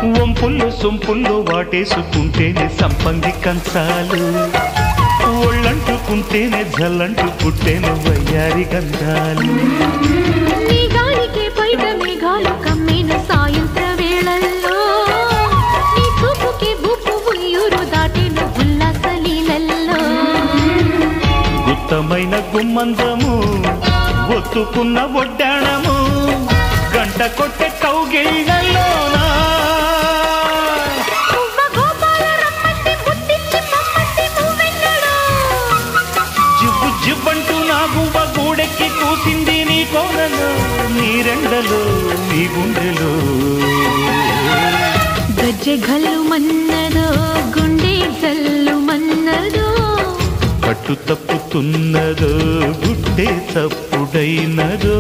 వంపుల్లో సొంపుల్లో వాటేసుకుంటేనే సంపంగి కంచాలు, ఒళ్ళంటుకుంటేనే జల్లంటు పుట్టేను వయ్యారి గంధాలు. నీ గాలికే బయట మేఘాలు కమ్మిన సాయంత్ర వేళల్లో, నీ చూపుకే బూపు ఉయ్యూరు దాటిన ఉల్లాస లీలల్లో. గుత్తమైన గుమ్మందము ఒత్తుకున్న ఒడ్డాణము, గంట కొట్టే కౌగిళ్ళలోనా జివ్వు జివ్వంటూ నా గువ్వ గూడెక్కి కూసింది నీ కోనలో, నీ రెండలో నీ గుండెలో. గజ్జె గల్లు మన్నదో గుండె జల్లు మన్నదో, పట్టు తప్పుతున్నదో గుడ్డే తప్పుడైనదో.